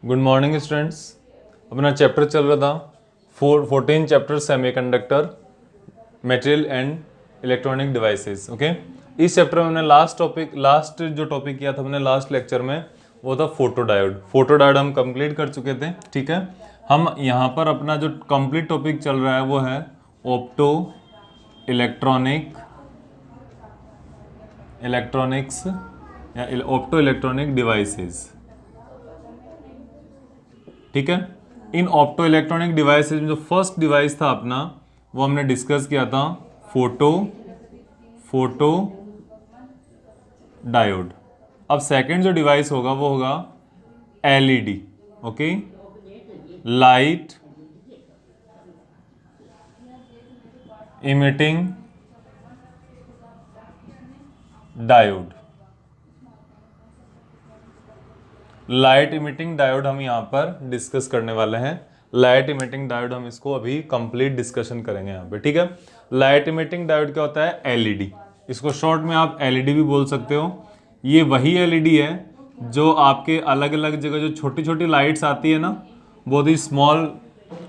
Good morning students. अपना chapter चल रहा था 14 chapter semiconductor material and electronic devices. Okay, इस चैप्टर में हमने लास्ट जो टॉपिक किया था हमने लास्ट लेक्चर में, वो था फोटो डायोड हम कंप्लीट कर चुके थे। ठीक है, हम यहाँ पर अपना जो कंप्लीट टॉपिक चल रहा है वो है इलेक्ट्रॉनिक्स या ऑप्टो इलेक्ट्रॉनिक डिवाइसेस। ठीक है, इन ऑप्टो इलेक्ट्रॉनिक डिवाइसेज में जो फर्स्ट डिवाइस था अपना वो हमने डिस्कस किया था फोटो डायोड। अब सेकंड जो डिवाइस होगा वो होगा LED. Okay, light emitting diode. Light emitting diode हम यहाँ पर डिस्कस करने वाले हैं। लाइट इमिटिंग डायोड हम इसको अभी कंप्लीट डिस्कशन करेंगे यहाँ पे। ठीक है, लाइट इमिटिंग डायोड क्या होता है? एलईडी। इसको शॉर्ट में आप एलईडी भी बोल सकते हो। ये वही एलईडी है जो आपके अलग अलग जगह जो छोटी छोटी लाइट्स आती है ना, बहुत ही स्मॉल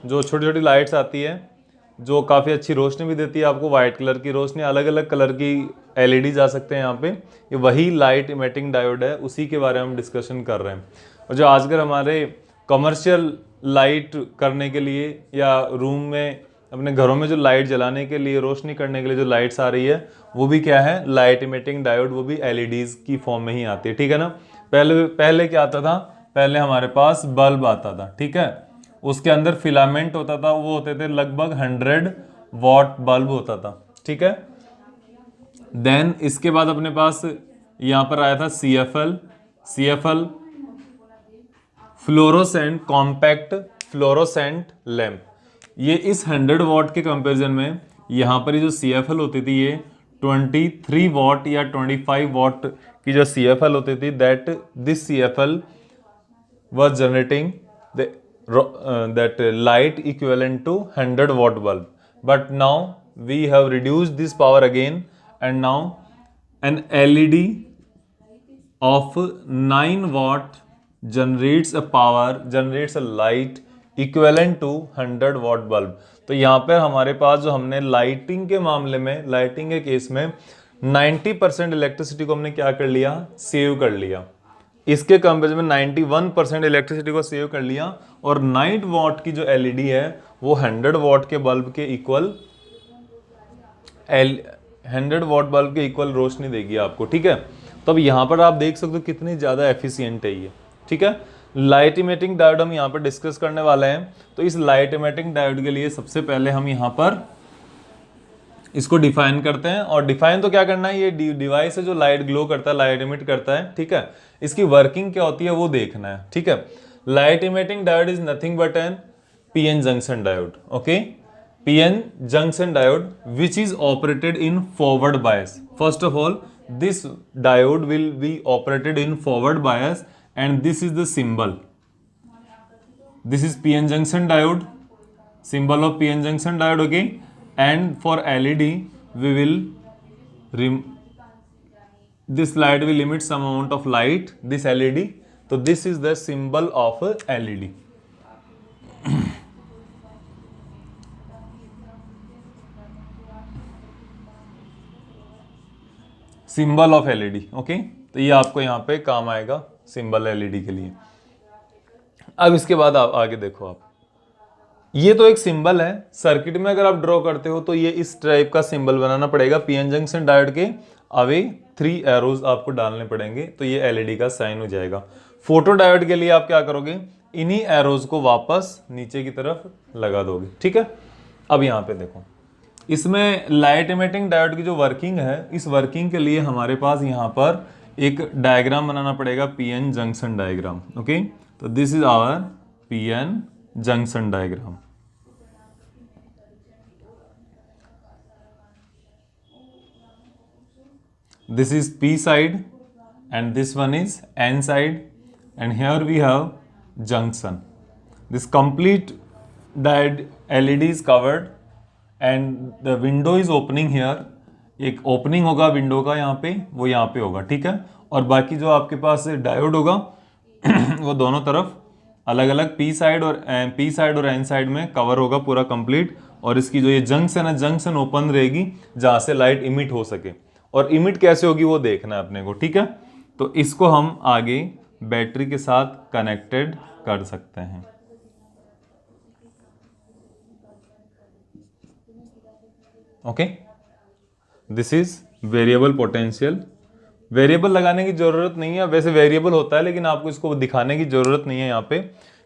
जो छोटी छोटी लाइट्स आती है जो काफ़ी अच्छी रोशनी भी देती है आपको, वाइट कलर की रोशनी, अलग अलग कलर की एलईडी जा सकते हैं यहाँ पे। ये वही लाइट इमिटिंग डायोड है, उसी के बारे में हम डिस्कशन कर रहे हैं। और जो आजकल हमारे कमर्शियल लाइट करने के लिए या रूम में अपने घरों में जो लाइट जलाने के लिए, रोशनी करने के लिए जो लाइट्स आ रही है वो भी क्या है? Light emitting diode. वो भी एलईडीज की फॉर्म में ही आती है। ठीक है ना। पहले क्या आता था? पहले हमारे पास बल्ब आता था। ठीक है, उसके अंदर फिलामेंट होता था, वो होते थे लगभग 100 वॉट बल्ब होता था। ठीक है, देन इसके बाद अपने पास यहां पर आया था CFL fluorescent compact fluorescent lamp. ये इस 100 वॉट के कंपैरिजन में यहां पर ये जो सीएफएल होती थी ये 23 वॉट या 25 वॉट की जो सीएफएल होती थी, this CFL was generating that light equivalent to 100 watt bulb. But now we have reduced this power again, and now an LED of 9 watt generates a light equivalent to 100 watt bulb. तो यहाँ पर हमारे पास जो हमने lighting के मामले में, lighting के केस में 90% इलेक्ट्रिसिटी को हमने क्या कर लिया? सेव कर लिया। इसके कंपेरिजन में 91% इलेक्ट्रिसिटी को सेव कर लिया, और 9 वॉट की जो एलईडी है वो 100 वॉट के बल्ब के इक्वल 100 वॉट बल्ब के इक्वल रोशनी देगी आपको। ठीक है, तो अब यहाँ पर आप देख सकते हो कितनी ज़्यादा एफिशिएंट है ये। ठीक है, लाइट इमिटिंग डायोड हम यहाँ पर डिस्कस करने वाले हैं। तो इस लाइट इमिटिंग डायोड के लिए सबसे पहले हम यहाँ पर इसको डिफाइन करते हैं। और डिफाइन तो क्या करना है, ये डिवाइस है जो लाइट ग्लो करता है, लाइट इमिट करता है। ठीक है, इसकी वर्किंग क्या होती है वो देखना है। ठीक है, light emitting diode is nothing but an PN junction diode. Okay, PN junction diode which is operated in forward bias. First of all this diode will be operated in forward bias and this is the symbol. This is PN junction diode, symbol of PN junction diode. Okay, and for LED we will this light will emit some amount of light, this LED. So this is the symbol of LED. Symbol of LED. Okay, तो ये आपको यहाँ पे काम आएगा symbol LED के लिए। अब इसके बाद आप आगे देखो, आप ये तो एक सिंबल है। सर्किट में अगर आप ड्रॉ करते हो तो ये इस टाइप का सिंबल बनाना पड़ेगा। पीएन जंक्शन डायोड के अवे 3 एरोज आपको डालने पड़ेंगे, तो ये एलईडी का साइन हो जाएगा। फोटो डायोड के लिए आप क्या करोगे? इन्हीं एरोज को वापस नीचे की तरफ लगा दोगे। ठीक है, अब यहाँ पे देखो, इसमें लाइट इमिटिंग डायोड की जो वर्किंग है, इस वर्किंग के लिए हमारे पास यहाँ पर एक डायग्राम बनाना पड़ेगा, पीएन जंक्शन डायग्राम। ओके, तो this is our PN junction diagram. This is P side and this one is N side, and here we have junction. This complete LED is covered and the window is opening here. एक opening होगा window का यहाँ पे, वो यहाँ पे होगा। ठीक है, और बाकी जो आपके पास डायोड होगा वो दोनों तरफ अलग अलग पी साइड और एन साइड में कवर होगा पूरा कंप्लीट, और इसकी जो ये जंक्शन है, जंक्शन ओपन रहेगी जहां से लाइट इमिट हो सके। और इमिट कैसे होगी वो देखना है अपने को, ठीक है। तो इसको हम आगे बैटरी के साथ कनेक्टेड कर सकते हैं। Okay, this is variable potential. Variable लगाने की जरूरत नहीं है, वैसे वेरिएबल होता है लेकिन आपको इसको दिखाने की जरूरत नहीं है यहाँ पे,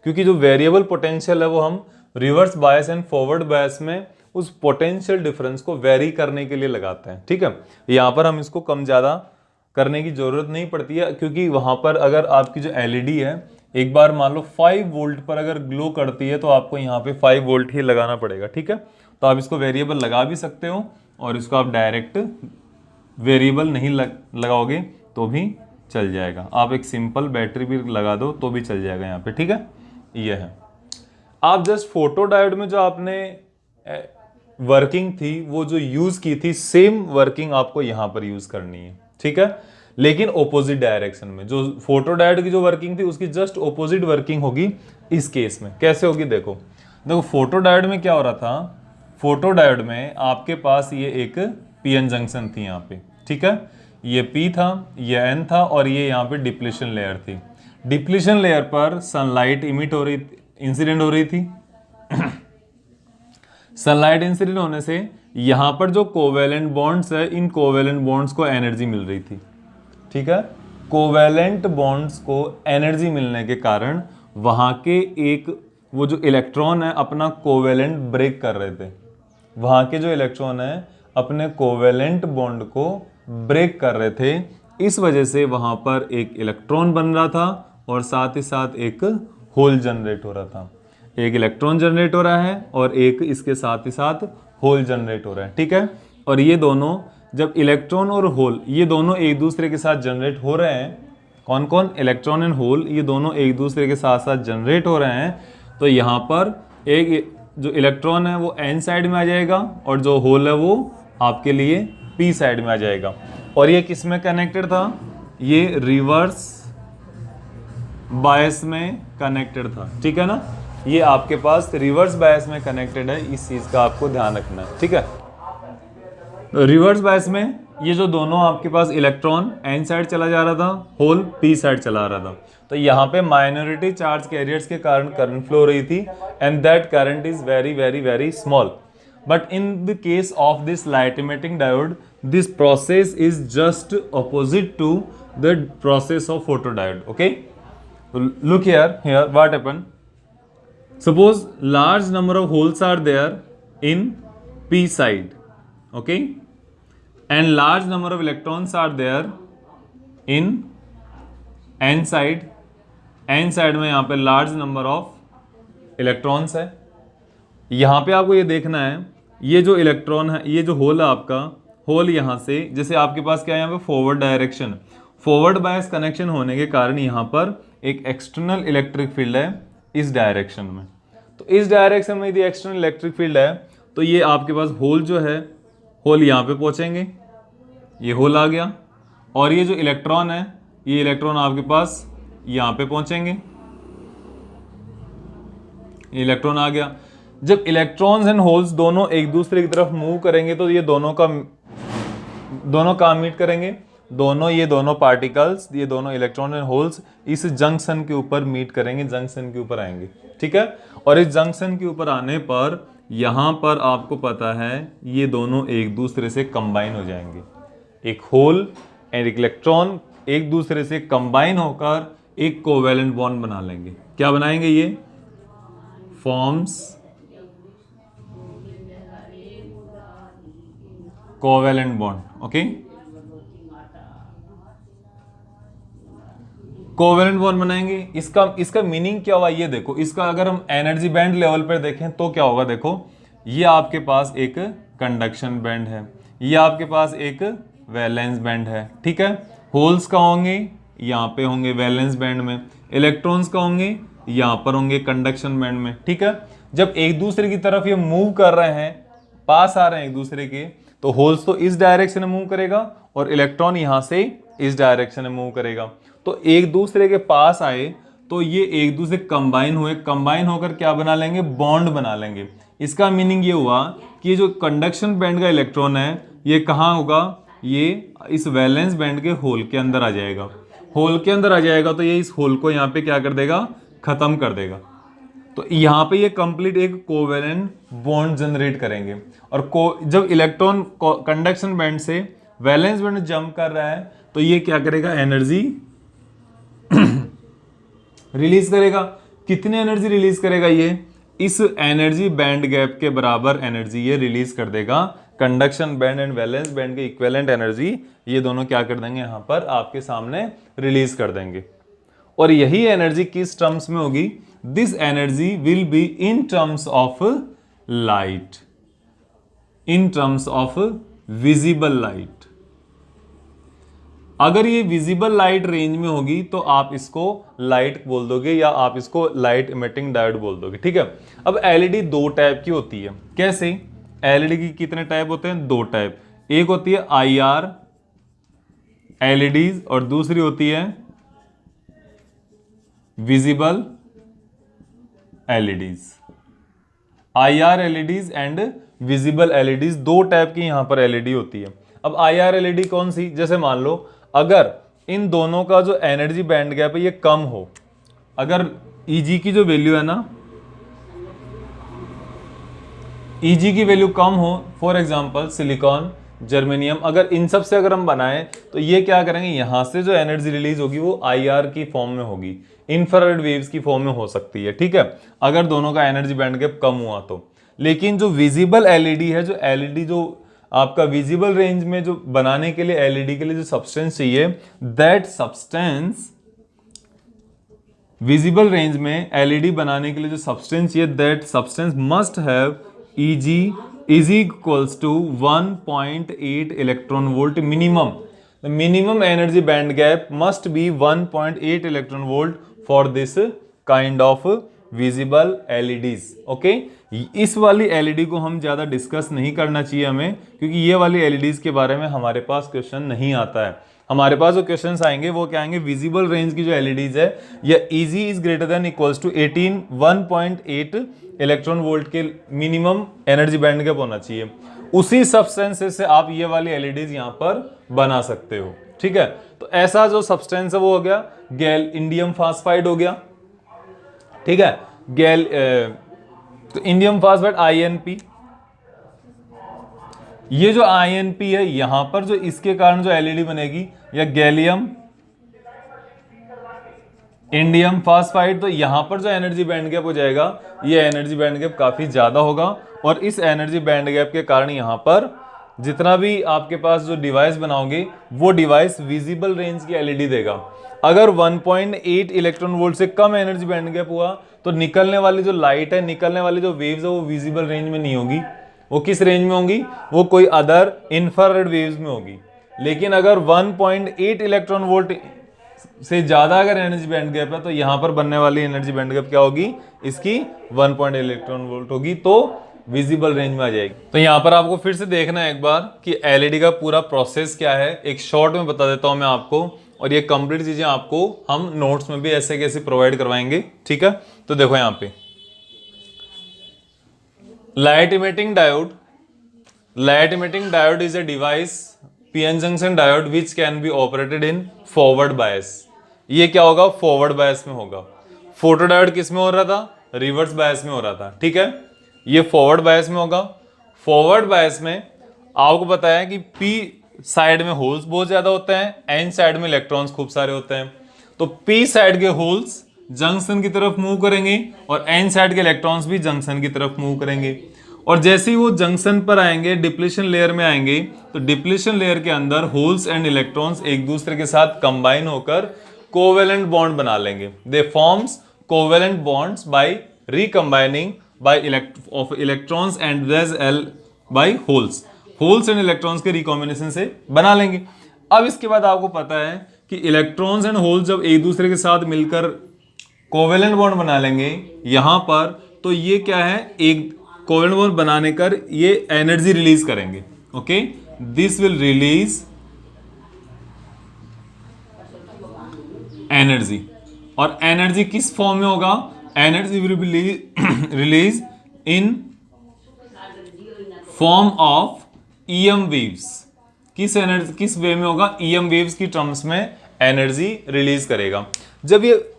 क्योंकि जो वेरिएबल पोटेंशियल है वो हम reverse bias and forward bias में उस पोटेंशियल डिफरेंस को वेरी करने के लिए लगाते हैं, ठीक है। यहाँ पर हम इसको कम ज़्यादा करने की जरूरत नहीं पड़ती है, क्योंकि वहाँ पर अगर आपकी जो एलईडी है एक बार मान लो 5 वोल्ट पर अगर ग्लो करती है तो आपको यहाँ पे 5 वोल्ट ही लगाना पड़ेगा, ठीक है। तो आप इसको वेरिएबल लगा भी सकते हो, और इसको आप डायरेक्ट वेरिएबल नहीं लगाओगे तो भी चल जाएगा। आप एक सिंपल बैटरी भी लगा दो तो भी चल जाएगा यहाँ पे, ठीक है। ये है, आप जस्ट फोटो डायोड में जो आपने वर्किंग थी वो जो यूज की थी, सेम वर्किंग आपको यहाँ पर यूज करनी है, ठीक है, लेकिन ऑपोजिट डायरेक्शन में। जो फोटो डायोड की जो वर्किंग थी उसकी जस्ट ऑपोजिट वर्किंग होगी इस केस में। कैसे होगी देखो, देखो फोटो डायोड में क्या हो रहा था, फोटो डायोड में आपके पास ये एक पीएन जंक्शन थी यहाँ पे, ठीक है, ये पी था, ये एन था, और ये यहाँ पे डिप्लीशन लेयर थी। डिप्लीशन लेयर पर सनलाइट इमिट हो रही, इंसिडेंट हो रही थी। सनलाइट इंसिडेंट होने से यहाँ पर जो कोवेलेंट बॉन्ड्स है, इन कोवेलेंट बॉन्ड्स को एनर्जी मिल रही थी, ठीक है। कोवेलेंट बॉन्ड्स को एनर्जी मिलने के कारण वहाँ के एक वो जो इलेक्ट्रॉन है अपना कोवेलेंट ब्रेक कर रहे थे। वहाँ के जो इलेक्ट्रॉन है अपने कोवेलेंट बॉन्ड को ब्रेक कर रहे थे, इस वजह से वहाँ पर एक इलेक्ट्रॉन बन रहा था और साथ ही साथ एक होल जनरेट हो रहा था। एक इलेक्ट्रॉन जनरेट हो रहा है और एक इसके साथ ही साथ होल जनरेट हो रहा है, ठीक है। और ये दोनों, जब इलेक्ट्रॉन और होल ये दोनों एक दूसरे के साथ जनरेट हो रहे हैं, कौन कौन, इलेक्ट्रॉन एंड होल, ये दोनों एक दूसरे के साथ साथ जनरेट हो रहे हैं, तो यहाँ पर एक जो इलेक्ट्रॉन है वो एन साइड में आ जाएगा और जो होल है वो आपके लिए पी साइड में आ जाएगा। और ये किस में कनेक्टेड था, ये रिवर्स बायस में कनेक्टेड था, ठीक है ना। ये आपके पास रिवर्स बायस में कनेक्टेड है, इस चीज का आपको ध्यान रखना है, ठीक है। तो रिवर्स बायस में ये जो दोनों आपके पास इलेक्ट्रॉन एन साइड चला जा रहा था, होल पी साइड चला रहा था, तो यहाँ पे माइनॉरिटी चार्ज कैरियर्स के कारण करंट फ्लो हो रही थी, and that current is very very very small. But in the case of this light emitting diode, this process is just opposite to the process of photo diode, okay. Look here what happened, suppose large number of holes are there in p side, okay, and large number of electrons are there in n side में यहाँ पे large number of electrons है। यहाँ पे आपको ये देखना है, ये जो इलेक्ट्रॉन है, ये जो होल है आपका, होल यहाँ से, जैसे आपके पास क्या है यहाँ पे forward direction, forward bias connection होने के कारण यहाँ पर एक एक्सटर्नल इलेक्ट्रिक फील्ड है इस डायरेक्शन में। तो इस डायरेक्शन में यदि एक्सटर्नल इलेक्ट्रिक फील्ड है तो ये आपके पास होल जो है, होल यहाँ पे पहुंचेंगे, ये होल आ गया, और ये जो इलेक्ट्रॉन है, ये इलेक्ट्रॉन आपके पास यहाँ पे पहुंचेंगे, ये इलेक्ट्रॉन आ गया। जब इलेक्ट्रॉन्स एंड होल्स दोनों एक दूसरे की तरफ मूव करेंगे तो ये दोनों काम मीट करेंगे, ये दोनों पार्टिकल्स, ये दोनों इलेक्ट्रॉन एंड होल्स इस जंक्शन के ऊपर मीट करेंगे, जंक्शन के ऊपर आएंगे, ठीक है। और इस जंक्शन के ऊपर आने पर यहाँ पर आपको पता है ये दोनों एक दूसरे से कंबाइन हो जाएंगे, एक होल एंड एक इलेक्ट्रॉन एक दूसरे से कंबाइन होकर एक कोवेलेंट बॉन्ड बना लेंगे। क्या बनाएंगे, ये forms covalent bond, okay. Covalent bond बनाएंगे। इसका मीनिंग क्या हुआ ये देखो, इसका अगर हम एनर्जी बैंड लेवल पर देखें तो क्या होगा, देखो ये आपके पास एक कंडक्शन बैंड है, ये आपके पास एक वैलेंस बैंड है, ठीक है। होल्स का होंगे यहाँ पे होंगे वैलेंस बैंड में, इलेक्ट्रॉन्स का होंगे यहाँ पर होंगे कंडक्शन बैंड में, ठीक है। जब एक दूसरे की तरफ ये मूव कर रहे हैं, पास आ रहे हैं एक दूसरे के, तो होल्स तो इस डायरेक्शन में मूव करेगा और इलेक्ट्रॉन यहाँ से इस डायरेक्शन में मूव करेगा। तो एक दूसरे के पास आए तो ये एक दूसरे कंबाइन हुए, कंबाइन होकर क्या बना लेंगे, बॉन्ड बना लेंगे। इसका मीनिंग ये हुआ कि जो कंडक्शन बैंड का इलेक्ट्रॉन है ये कहाँ होगा, ये इस वैलेंस बैंड के होल के अंदर आ जाएगा। होल के अंदर आ जाएगा तो ये इस होल को यहाँ पे क्या कर देगा, खत्म कर देगा। तो यहाँ पे ये कंप्लीट एक कोवेलेंट बॉन्ड जनरेट करेंगे। और जब इलेक्ट्रॉन कंडक्शन बैंड से वैलेंस बैंड जंप कर रहा है तो ये क्या करेगा, एनर्जी रिलीज करेगा। कितनी एनर्जी रिलीज करेगा, ये इस एनर्जी बैंड गैप के बराबर एनर्जी ये रिलीज कर देगा। Conduction band and valence band के इक्विवेलेंट एनर्जी ये दोनों क्या कर देंगे, यहां पर आपके सामने रिलीज कर देंगे। और यही एनर्जी किस टर्म्स में होगी, this energy will be in terms of light, in terms of visible light. अगर ये विजिबल लाइट रेंज में होगी तो आप इसको लाइट बोल दोगे या आप इसको लाइट इमिटिंग डायोड बोल दोगे, ठीक है। अब एलईडी दो टाइप की होती है। कैसे, एलईडी की कितने टाइप होते हैं, दो टाइप। एक होती है आईआर एलईडीज और दूसरी होती है visible LEDs. IR LEDs and visible LEDs, दो टाइप की यहां पर एलईडी होती है। अब आईआर एलईडी कौन सी, जैसे मान लो अगर इन दोनों का जो एनर्जी बैंड गैप है ये कम हो, अगर ईजी की जो वैल्यू है ना, ईजी की वैल्यू कम हो, फॉर एग्जांपल सिलिकॉन, जर्मेनियम, अगर इन सब से अगर हम बनाएं तो ये क्या करेंगे, यहां से जो एनर्जी रिलीज होगी वो आईआर की फॉर्म में होगी, इंफ्रारेड वेव्स की फॉर्म में हो सकती है, ठीक है, अगर दोनों का एनर्जी बैंड गैप कम हुआ तो। लेकिन जो विजिबल एलईडी है, जो एलईडी जो आपका विजिबल रेंज में जो बनाने के लिए एलईडी के लिए जो सब्सटेंस चाहिए, दैट सब्सटेंस, विजिबल रेंज में एलईडी बनाने के लिए जो सब्सटेंस चाहिए, that substance must have EG is equals to 1.8 electron volt minimum. The minimum energy band gap must be 1.8 electron volt for this kind of visible LEDs. Okay, इस वाली LED को हम ज्यादा डिस्कस नहीं करना चाहिए हमें, क्योंकि ये वाली एलईडीज के बारे में हमारे पास क्वेश्चन नहीं आता है। हमारे पास जो क्वेश्चंस आएंगे वो क्या आएंगे, विजिबल रेंज की जो एलईडीज है या EG is greater than equals to 1.8 electron volt के मिनिमम एनर्जी बैंड गैप होना चाहिए। उसी सब्सटेंस से आप ये वाली एलईडीज यहां पर बना सकते हो, ठीक है। तो ऐसा जो सब्सटेंस है वो हो गया गैल इंडियम फास्फाइड हो गया, ठीक है, तो इंडियम फास्फाइड आईएनपी। ये जो आईएनपी है यहां पर जो इसके कारण जो एलईडी बनेगी, या गैलियम इंडियम फास्फाइड, तो यहां पर जो एनर्जी बैंड गैप हो जाएगा ये एनर्जी बैंड गैप काफी ज्यादा होगा। और इस एनर्जी बैंड गैप के कारण यहां पर जितना भी आपके पास जो डिवाइस बनाओगे वो डिवाइस विजिबल रेंज की एलईडी देगा। अगर 1.8 इलेक्ट्रॉन वोल्ट से कम एनर्जी बैंड गैप हुआ तो निकलने वाली जो लाइट है, निकलने वाली जो वेव्स है वो विजिबल रेंज में नहीं होगी। वो किस रेंज में होंगी, वो कोई अदर इंफ्रारेड वेव्स में होगी। लेकिन अगर 1.8 इलेक्ट्रॉन वोल्ट से ज्यादा अगर एनर्जी बैंड गैप है तो यहां पर बनने वाली एनर्जी बैंड गैप क्या होगी, इसकी 1.8 इलेक्ट्रॉन वोल्ट होगी, तो विजिबल रेंज में आ जाएगी। तो यहां पर आपको फिर से देखना है एक बार कि एलईडी का पूरा प्रोसेस क्या है, एक शॉर्ट में बता देता हूं मैं आपको, और ये कंप्लीट चीजें आपको हम नोट्स में भी ऐसे कैसे प्रोवाइड करवाएंगे, ठीक है। तो देखो यहां पे light emitting diode, light emitting diode is a device PN junction diode which can be operated in forward बायस। ये क्या होगा, फॉरवर्ड बायस में होगा। फोटो डायोड किस में हो रहा था, रिवर्स बायस में हो रहा था, ठीक है। ये फॉरवर्ड बायस में होगा। फॉरवर्ड बायस में आपको बताया कि पी साइड में होल्स बहुत ज्यादा होते हैं, एन साइड में इलेक्ट्रॉन्स खूब सारे होते हैं। तो पी साइड के होल्स जंक्शन की तरफ मूव करेंगे और एन साइड के इलेक्ट्रॉन्स भी जंक्शन की तरफ मूव करेंगे। और जैसे ही वो जंक्शन पर आएंगे, डिप्लीशन लेयर में आएंगे, तो डिप्लीशन लेयर के अंदर होल्स एंड इलेक्ट्रॉन्स एक दूसरे के साथ कंबाइन होकर कोवेलेंट बॉन्ड बना लेंगे। They form covalent bonds by recombining by of electrons and as well by holes and electrons के रिकॉम्बिनेशन से बना लेंगे। अब इसके बाद आपको पता है कि इलेक्ट्रॉन्स एंड होल्स जब एक दूसरे के साथ मिलकर कोवेलेंट बॉन्ड बना लेंगे यहां पर, तो ये क्या है, एक कोवेलेंट बॉन्ड बनाने कर ये एनर्जी रिलीज करेंगे। Okay, this will release energy. और एनर्जी किस फॉर्म में होगा? Energy will be release in form of EM waves. किस वे में होगा? ईएम वेव्स की टर्म्स में एनर्जी रिलीज करेगा। जब ये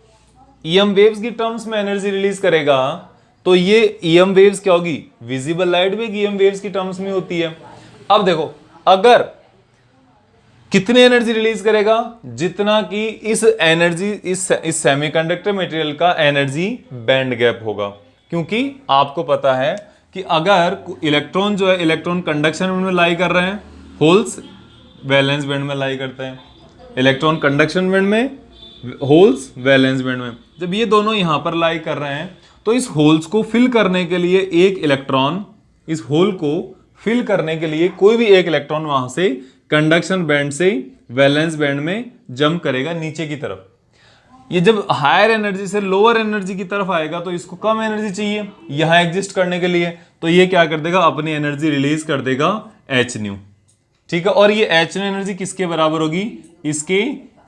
ईएम वेव्स की टर्म्स में एनर्जी रिलीज करेगा तो ये ईएम वेव्स क्या होगी? विजिबल लाइट भी ईएम वेव्स की टर्म्स में होती है। अब देखो, अगर कितनी एनर्जी रिलीज करेगा? जितना कि इस एनर्जी इस सेमीकंडक्टर मटेरियल का एनर्जी बैंड गैप होगा। क्योंकि आपको पता है कि अगर इलेक्ट्रॉन जो है, इलेक्ट्रॉन कंडक्शन बैंड में लाई कर रहे हैं, होल्स वैलेंस बैंड में लाई करते हैं। इलेक्ट्रॉन कंडक्शन बैंड में, होल्स वैलेंस बैंड में। जब ये दोनों यहां पर लाई कर रहे हैं तो इस होल्स को फिल करने के लिए एक इलेक्ट्रॉन, इस होल को फिल करने के लिए कोई भी एक इलेक्ट्रॉन वहां से कंडक्शन बैंड से वैलेंस बैंड में जंप करेगा नीचे की तरफ। ये जब हायर एनर्जी से लोअर एनर्जी की तरफ आएगा तो इसको कम एनर्जी चाहिए यहां एग्जिस्ट करने के लिए, तो ये क्या कर देगा? अपनी एनर्जी रिलीज कर देगा एच न्यू। ठीक है, और ये एच न्यू एनर्जी किसके बराबर होगी? इसके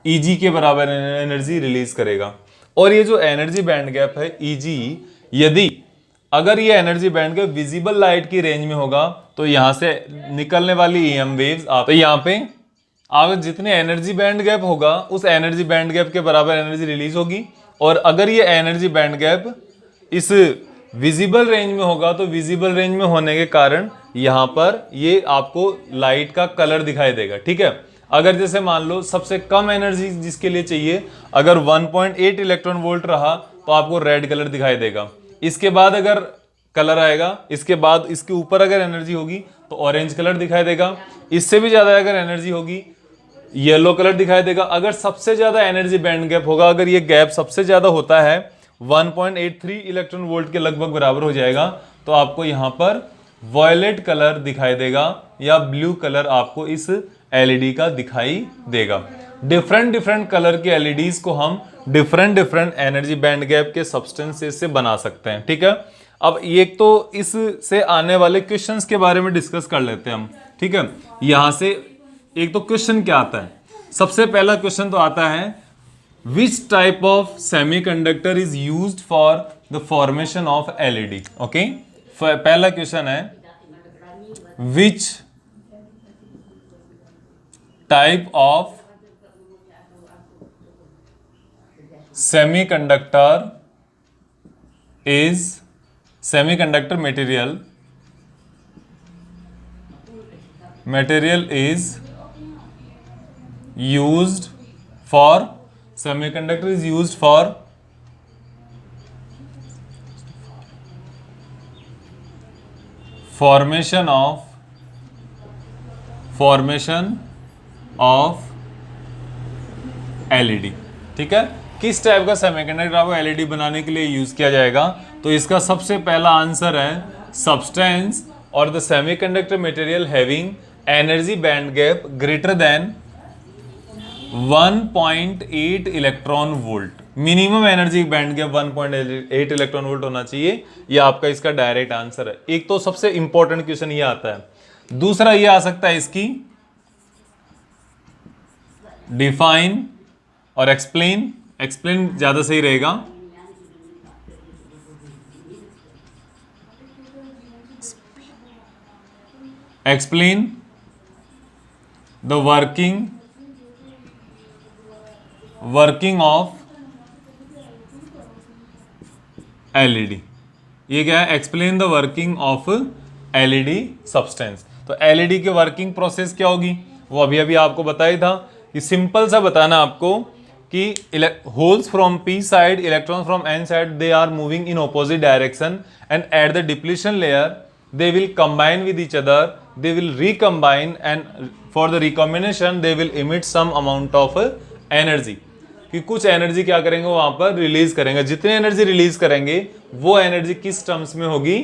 ईजी के बराबर एनर्जी रिलीज करेगा। और ये जो एनर्जी बैंड गैप है ईजी, यदि अगर ये energy band gap visible light की रेंज में होगा तो यहां से निकलने वाली ईएम वेव्स आप, तो यहां पे अगर जितने एनर्जी बैंड गैप होगा उस एनर्जी बैंड गैप के बराबर एनर्जी रिलीज होगी। और अगर ये एनर्जी बैंड गैप इस विजिबल रेंज में होगा तो विजिबल रेंज में होने के कारण यहां पर ये आपको लाइट का कलर दिखाई देगा। ठीक है, अगर जैसे मान लो सबसे कम एनर्जी जिसके लिए चाहिए, अगर 1.8 इलेक्ट्रॉन वोल्ट रहा तो आपको रेड कलर दिखाई देगा। इसके बाद अगर कलर आएगा, इसके बाद इसके ऊपर अगर एनर्जी होगी तो ऑरेंज कलर दिखाई देगा। इससे भी ज्यादा अगर एनर्जी होगी येलो कलर दिखाई देगा। अगर सबसे ज्यादा एनर्जी बैंड गैप होगा, अगर ये गैप सबसे ज्यादा होता है 1.83 इलेक्ट्रॉन वोल्ट के लगभग बराबर हो जाएगा, तो आपको यहां पर वॉयलेट कलर दिखाई देगा या ब्लू कलर आपको इस एलईडी का दिखाई देगा। डिफरेंट डिफरेंट कलर के एलईडीज को हम different different energy band gap के सब्सटेंसेस से बना सकते हैं। ठीक है, अब एक तो इससे आने वाले क्वेश्चंस के बारे में डिस्कस कर लेते हैं हम। ठीक है, यहां से एक तो क्वेश्चन क्या आता है? सबसे पहला क्वेश्चन तो आता है, which type of semiconductor is used for the formation of LED. Okay, पहला क्वेश्चन है, which type of semiconductor material is used for formation of LED. ठीक है, किस टाइप का सेमीकंडक्टर आपको एलईडी बनाने के लिए यूज किया जाएगा? तो इसका सबसे पहला आंसर है सब्सटेंस और the semiconductor material having energy band gap greater than 1.8 electron volt. Minimum energy band gap 1.8 electron volt होना चाहिए। यह आपका इसका डायरेक्ट आंसर है। एक तो सबसे इंपॉर्टेंट क्वेश्चन ये आता है। दूसरा ये आ सकता है इसकी डिफाइन और एक्सप्लेन ज्यादा सही रहेगा। Explain the working of LED. ये क्या है? Explain the working of LED substance. तो एलईडी की वर्किंग प्रोसेस क्या होगी वो अभी अभी आपको बताया था कि सिंपल सा बताना आपको कि holes from P side, electron from N side, they are moving in opposite direction and at the depletion layer they will combine with each other, they will recombine and for the recombination they will emit some amount of energy। कि कुछ energy क्या करेंगे वहां पर release करेंगे। जितनी energy release करेंगे वो एनर्जी किस टर्म्स में होगी?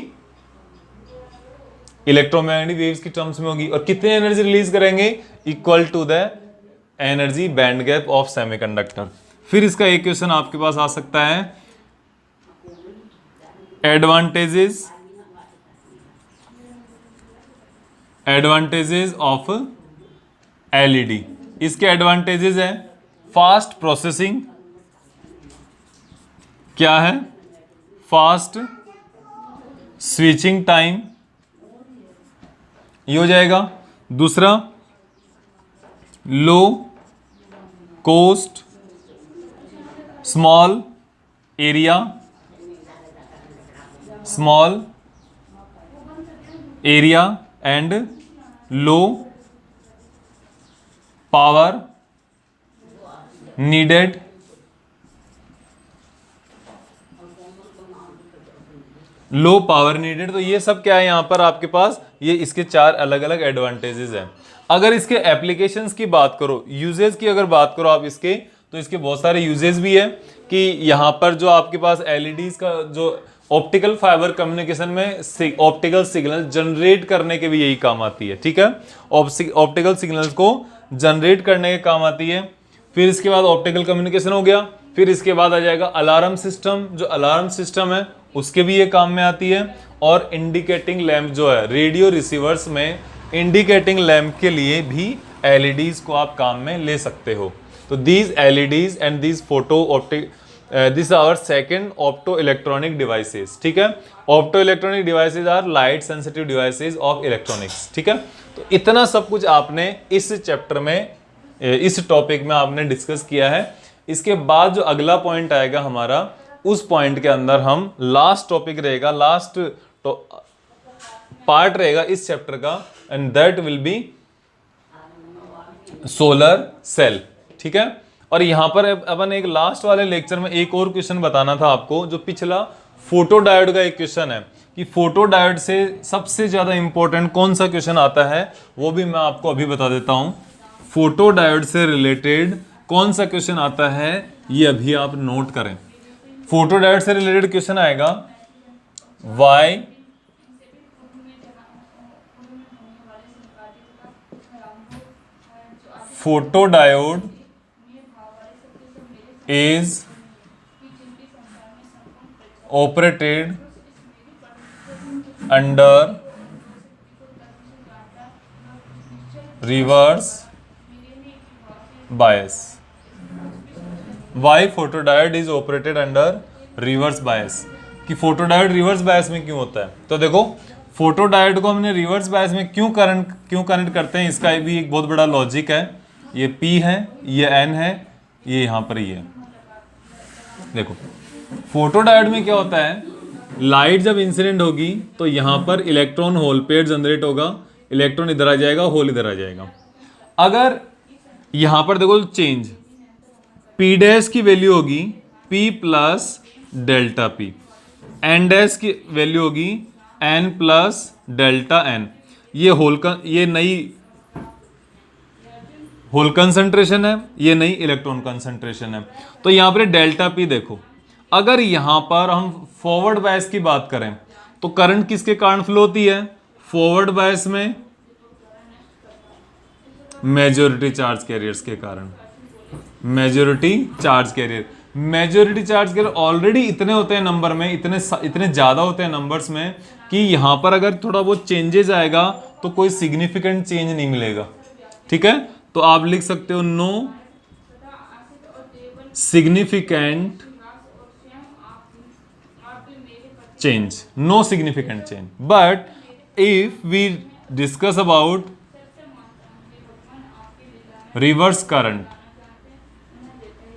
इलेक्ट्रोमैग्नेटिक वेव्स की टर्म्स में होगी। और कितनी एनर्जी रिलीज करेंगे? Equal to the energy band gap of semiconductor. फिर इसका एक क्वेश्चन आपके पास आ सकता है, एडवांटेजेस ऑफ एलईडी। इसके एडवांटेजेस है फास्ट प्रोसेसिंग, क्या है? फास्ट स्विचिंग टाइम, ये हो जाएगा। दूसरा low cost small area, small area and low power needed. Low power needed. तो ये सब क्या है यहां पर आपके पास, ये इसके 4 अलग अलग एडवांटेजेस हैं। अगर इसके एप्लीकेशंस की बात करो, यूजेस की अगर बात करो आप इसके, तो इसके बहुत सारे यूजेस भी है कि यहां पर जो आपके पास एलईडीज का जो ऑप्टिकल फाइबर कम्युनिकेशन में ऑप्टिकल सिग्नल जनरेट करने के भी यही काम आती है। ठीक है, ऑप्टिकल सिग्नल्स को जनरेट करने के काम आती है। फिर इसके बाद ऑप्टिकल कम्युनिकेशन हो गया। फिर इसके बाद आ जाएगा अलार्म सिस्टम, जो अलार्म सिस्टम है उसके भी ये काम में आती है। और इंडिकेटिंग लैंप जो है, रेडियो रिसीवर्स में इंडिकेटिंग लैंप के लिए भी एलईडीज को आप काम में ले सकते हो। तो these LEDs and these photo optic this our second opto electronic devices. ठीक है, opto electronic devices are light sensitive devices of electronics. ठीक है, तो इतना सब कुछ आपने इस चैप्टर में, इस टॉपिक में आपने डिस्कस किया है। इसके बाद जो अगला पॉइंट आएगा हमारा, उस पॉइंट के अंदर हम लास्ट टॉपिक रहेगा, लास्ट पार्ट रहेगा इस चैप्टर का, and that will be solar cell. ठीक है, और यहां पर अपन एक लास्ट वाले लेक्चर में एक और क्वेश्चन बताना था आपको, जो पिछला फोटो डायोड का एक क्वेश्चन है कि फोटो डायोड से सबसे ज्यादा इंपॉर्टेंट कौन सा क्वेश्चन आता है, वो भी मैं आपको अभी बता देता हूं। फोटो डायोड से रिलेटेड कौन सा क्वेश्चन आता है, ये अभी आप नोट करें। फोटो डायोड से रिलेटेड क्वेश्चन आएगा, why photo diode is operated under reverse bias. Why photodiode is operated under reverse bias? कि फोटोडायोड रिवर्स बायस में क्यों होता है? तो देखो, फोटोडायोड को हमने रिवर्स बायस में क्यों कनेक्ट करते हैं, इसका भी एक बहुत बड़ा लॉजिक है। ये P है, ये N है, ये यहां पर ही है। देखो, फोटोडायोड में क्या होता है, लाइट जब इंसिडेंट होगी तो यहां पर इलेक्ट्रॉन होल पेयर जनरेट होगा, इलेक्ट्रॉन इधर आ जाएगा, होल इधर आ जाएगा। अगर यहां पर देखो चेंज, P डैश की वैल्यू होगी P plus delta P, N dash की वैल्यू होगी N प्लस डेल्टा N। ये होल का, ये नई होल कंसंट्रेशन है, ये नई इलेक्ट्रॉन कंसंट्रेशन है। तो यहां पर डेल्टा P देखो, अगर यहां पर हम फॉरवर्ड बायस की बात करें तो करंट किसके कारण फ्लो होती है, फॉरवर्ड बायस में मेजॉरिटी चार्ज कैरियर्स के कारण। Majority charge carrier, majority charge carrier already इतने होते हैं नंबर में, इतने ज्यादा होते हैं नंबर्स में कि यहां पर अगर थोड़ा बहुत चेंजेस आएगा तो कोई सिग्निफिकेंट चेंज नहीं मिलेगा। ठीक है, तो आप लिख सकते हो no significant change, no significant change. But if we discuss about reverse current,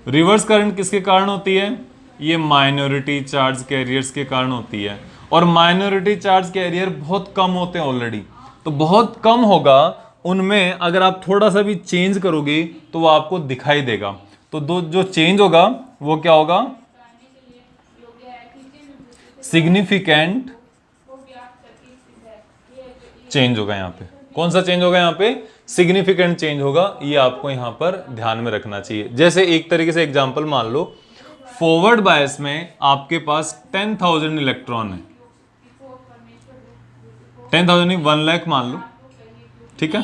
reverse current किसके कारण होती है, ये माइनॉरिटी चार्ज कैरियर्स के कारण होती है। और माइनॉरिटी चार्ज कैरियर बहुत कम होते हैं ऑलरेडी, तो बहुत कम होगा उनमें, अगर आप थोड़ा सा भी चेंज करोगे तो वो आपको दिखाई देगा। तो जो चेंज होगा वो क्या होगा, सिग्निफिकेंट चेंज होगा। यहां पे कौन सा चेंज होगा, यहां पे सिग्निफिकेंट चेंज होगा। ये आपको यहां पर ध्यान में रखना चाहिए। जैसे एक तरीके से एग्जांपल मान लो, फॉरवर्ड बायस में आपके पास 10,000 इलेक्ट्रॉन है, 10,000 नहीं 1 लाख मान लो, ठीक है,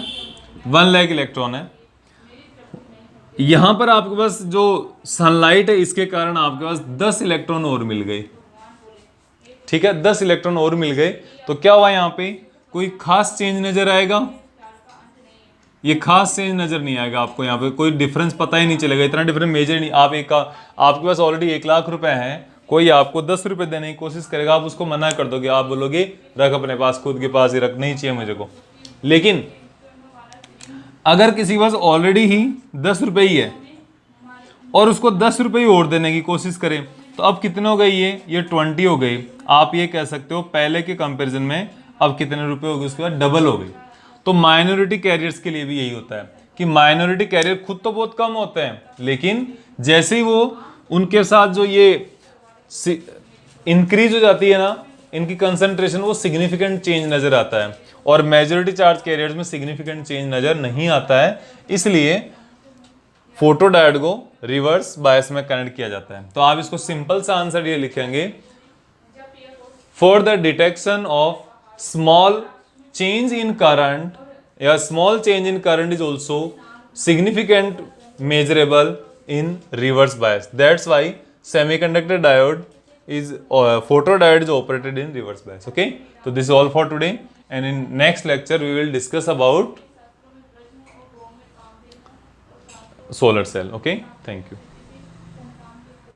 1 लाख इलेक्ट्रॉन है। यहां पर आपके पास जो सनलाइट है इसके कारण आपके पास 10 इलेक्ट्रॉन और मिल गए। ठीक है, 10 इलेक्ट्रॉन और मिल गए, तो क्या हुआ, यहां पे कोई खास चेंज नजर आएगा, ये खास चेंज नजर नहीं आएगा आपको। यहाँ पे कोई डिफरेंस पता ही नहीं चलेगा, इतना डिफरेंस मेजर नहीं। आपके पास ऑलरेडी 1 लाख रुपए है, कोई आपको 10 रुपए देने की कोशिश करेगा, आप उसको मना कर दोगे, आप बोलोगे रख अपने पास, खुद के पास ही रख, नहीं चाहिए मुझे को। लेकिन अगर किसी के पास ऑलरेडी ही 10 रुपए ही है और उसको 10 रुपए ही और देने की कोशिश करें, तो अब कितने हो गए, ये 20 हो गई। आप ये कह सकते हो पहले के कंपैरिजन में अब कितने रुपए हो गए, उसके बाद डबल हो गई। तो माइनॉरिटी कैरियर्स के लिए भी यही होता है कि माइनॉरिटी कैरियर खुद तो बहुत कम होते हैं, लेकिन जैसे ही वो उनके साथ जो ये इंक्रीज हो जाती है ना इनकी कंसंट्रेशन, वो सिग्निफिकेंट चेंज नजर आता है। और मेजॉरिटी चार्ज कैरियर्स में सिग्निफिकेंट चेंज नजर नहीं आता है, इसलिए फोटोडायोड को रिवर्स बायस में कनेक्ट किया जाता है। तो आप इसको सिंपल सा आंसर ये लिखेंगे, for the detection of small change in current या small change in current is also significant measurable in reverse bias, that's why semiconductor diode is photodiode is operated in reverse bias. Okay, so this is all for today, and in next lecture we will discuss about solar cell. Okay, thank you.